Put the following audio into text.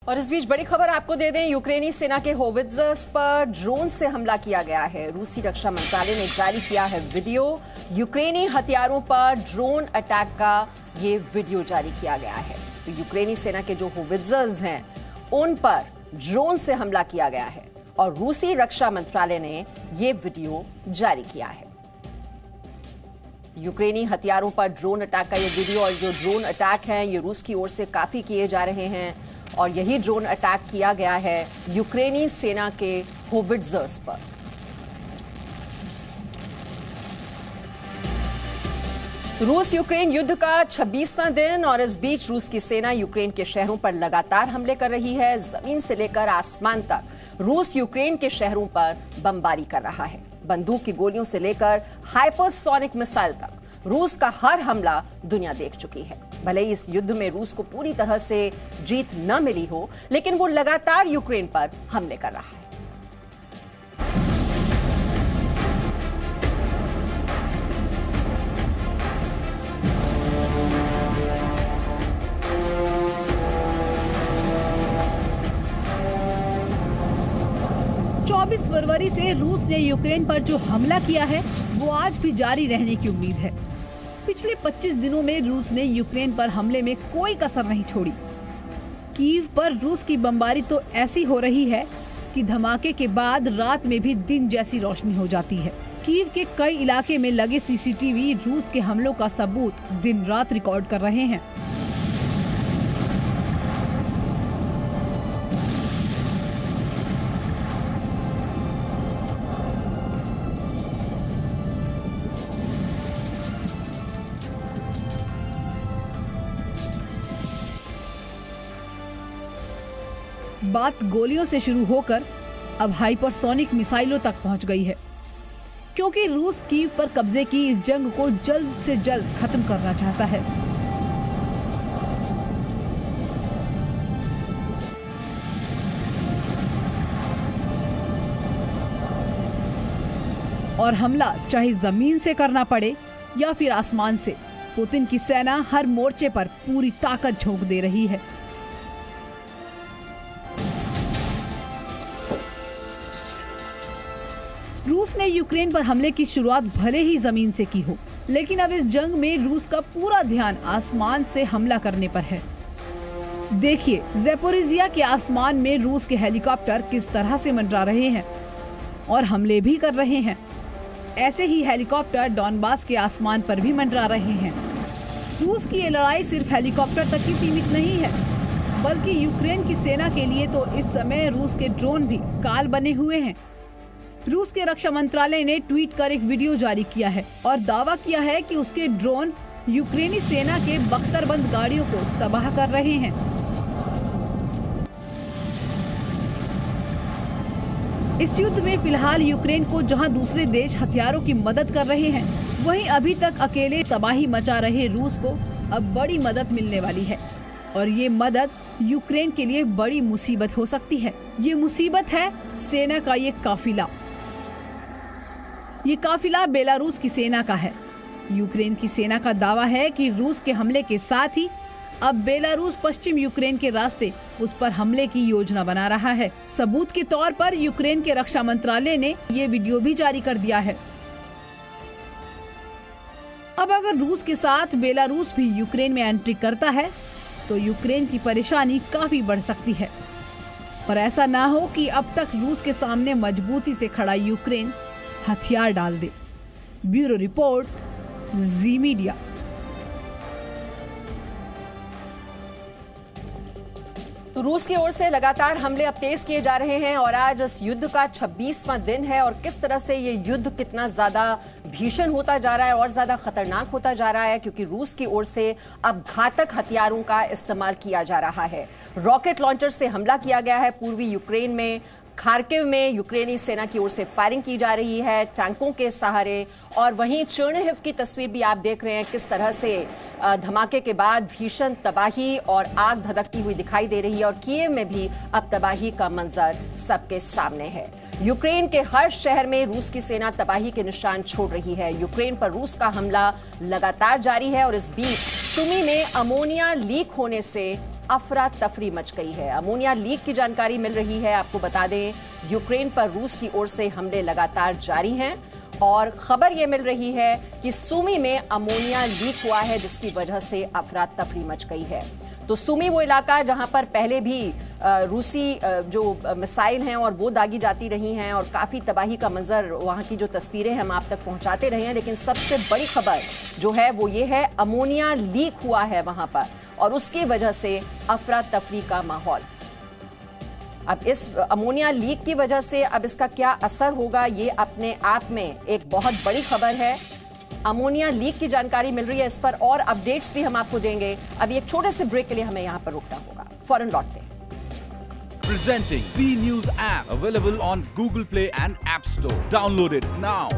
और इस बीच बड़ी खबर आपको दे दें, यूक्रेनी सेना के होवित्जर्स पर ड्रोन से हमला किया गया है। रूसी रक्षा मंत्रालय ने जारी किया है वीडियो। यूक्रेनी हथियारों पर ड्रोन अटैक का ये वीडियो जारी किया गया है। तो यूक्रेनी सेना के जो होवित्जर्स हैं उन पर ड्रोन से हमला किया गया है और रूसी रक्षा मंत्रालय ने ये वीडियो जारी किया है। यूक्रेनी हथियारों पर ड्रोन अटैक का ये वीडियो, और जो ड्रोन अटैक हैं ये रूस की ओर से काफी किए जा रहे हैं और यही ड्रोन अटैक किया गया है यूक्रेनी सेना के होवित्जर्स पर। रूस यूक्रेन युद्ध का 26वां दिन, और इस बीच रूस की सेना यूक्रेन के शहरों पर लगातार हमले कर रही है। जमीन से लेकर आसमान तक रूस यूक्रेन के शहरों पर बमबारी कर रहा है। बंदूक की गोलियों से लेकर हाइपरसोनिक मिसाइल तक रूस का हर हमला दुनिया देख चुकी है। भले ही इस युद्ध में रूस को पूरी तरह से जीत न मिली हो, लेकिन वो लगातार यूक्रेन पर हमले कर रहा है। 24 फरवरी से रूस ने यूक्रेन पर जो हमला किया है वो आज भी जारी रहने की उम्मीद है। पिछले 25 दिनों में रूस ने यूक्रेन पर हमले में कोई कसर नहीं छोड़ी। कीव पर रूस की बमबारी तो ऐसी हो रही है कि धमाके के बाद रात में भी दिन जैसी रोशनी हो जाती है। कीव के कई इलाके में लगे सीसीटीवी रूस के हमलों का सबूत दिन रात रिकॉर्ड कर रहे हैं। बात गोलियों से शुरू होकर अब हाइपरसोनिक मिसाइलों तक पहुंच गई है, क्योंकि रूस कीव पर कब्जे की इस जंग को जल्द से जल्द खत्म करना चाहता है। और हमला चाहे जमीन से करना पड़े या फिर आसमान से, पुतिन की सेना हर मोर्चे पर पूरी ताकत झोंक दे रही है। रूस ने यूक्रेन पर हमले की शुरुआत भले ही जमीन से की हो, लेकिन अब इस जंग में रूस का पूरा ध्यान आसमान से हमला करने पर है। देखिए ज़ैपोरिज़िया के आसमान में रूस के हेलीकॉप्टर किस तरह से मंडरा रहे हैं और हमले भी कर रहे हैं। ऐसे ही हेलीकॉप्टर डॉनबास के आसमान पर भी मंडरा रहे हैं। रूस की ये लड़ाई सिर्फ हेलीकॉप्टर तक ही सीमित नहीं है, बल्कि यूक्रेन की सेना के लिए तो इस समय रूस के ड्रोन भी काल बने हुए हैं। रूस के रक्षा मंत्रालय ने ट्वीट कर एक वीडियो जारी किया है और दावा किया है कि उसके ड्रोन यूक्रेनी सेना के बख्तरबंद गाड़ियों को तबाह कर रहे हैं। इस युद्ध में फिलहाल यूक्रेन को जहां दूसरे देश हथियारों की मदद कर रहे हैं, वहीं अभी तक अकेले तबाही मचा रहे रूस को अब बड़ी मदद मिलने वाली है। और ये मदद यूक्रेन के लिए बड़ी मुसीबत हो सकती है। ये मुसीबत है सेना का ये काफिला। ये काफिला बेलारूस की सेना का है। यूक्रेन की सेना का दावा है कि रूस के हमले के साथ ही अब बेलारूस पश्चिम यूक्रेन के रास्ते उस पर हमले की योजना बना रहा है। सबूत के तौर पर यूक्रेन के रक्षा मंत्रालय ने ये वीडियो भी जारी कर दिया है। अब अगर रूस के साथ बेलारूस भी यूक्रेन में एंट्री करता है तो यूक्रेन की परेशानी काफी बढ़ सकती है। पर ऐसा ना हो कि अब तक रूस के सामने मजबूती से खड़ा यूक्रेन हथियार डाल दे। ब्यूरो रिपोर्ट, जी मीडिया। तो रूस की ओर से लगातार हमले अब तेज किए जा रहे हैं और आज इस युद्ध का 26वां दिन है। और किस तरह से ये युद्ध कितना ज्यादा भीषण होता जा रहा है और ज्यादा खतरनाक होता जा रहा है, क्योंकि रूस की ओर से अब घातक हथियारों का इस्तेमाल किया जा रहा है। रॉकेट लॉन्चर से हमला किया गया है पूर्वी यूक्रेन में। खार्किव में यूक्रेनी सेना की ओर से फायरिंग की जा रही है टैंकों के सहारे। और वहीं चेर्निहिव की तस्वीर भी आप देख रहे हैं, किस तरह से धमाके के बाद भीषण तबाही और आग धधकती हुई दिखाई दे रही है। और कीव में भी अब तबाही का मंजर सबके सामने है। यूक्रेन के हर शहर में रूस की सेना तबाही के निशान छोड़ रही है। यूक्रेन पर रूस का हमला लगातार जारी है और इस बीच सुमी में अमोनिया लीक होने से अफरा तफरी मच गई है। अमोनिया लीक की जानकारी मिल रही है। आपको बता दें, यूक्रेन पर रूस की ओर से हमले लगातार जारी हैं और खबर यह मिल रही है कि सुमी में अमोनिया लीक हुआ है, जिसकी वजह से अफरा तफरी मच गई है। तो सुमी वो इलाका जहां पर पहले भी रूसी जो मिसाइल हैं और वो दागी जाती रही हैं और काफ़ी तबाही का मंजर, वहाँ की जो तस्वीरें हम आप तक पहुँचाते रहे हैं। लेकिन सबसे बड़ी खबर जो है वो ये है, अमोनिया लीक हुआ है वहाँ पर और उसकी वजह से अफरा तफरी का माहौल। अब इस अमोनिया लीक की वजह से अब इसका क्या असर होगा, ये अपने आप में एक बहुत बड़ी खबर है। अमोनिया लीक की जानकारी मिल रही है, इस पर और अपडेट्स भी हम आपको देंगे। अभी एक छोटे से ब्रेक के लिए हमें यहाँ पर रुकना होगा, फौरन लौटते हैं। Presenting B News app, available on Google Play and App Store. Download it now.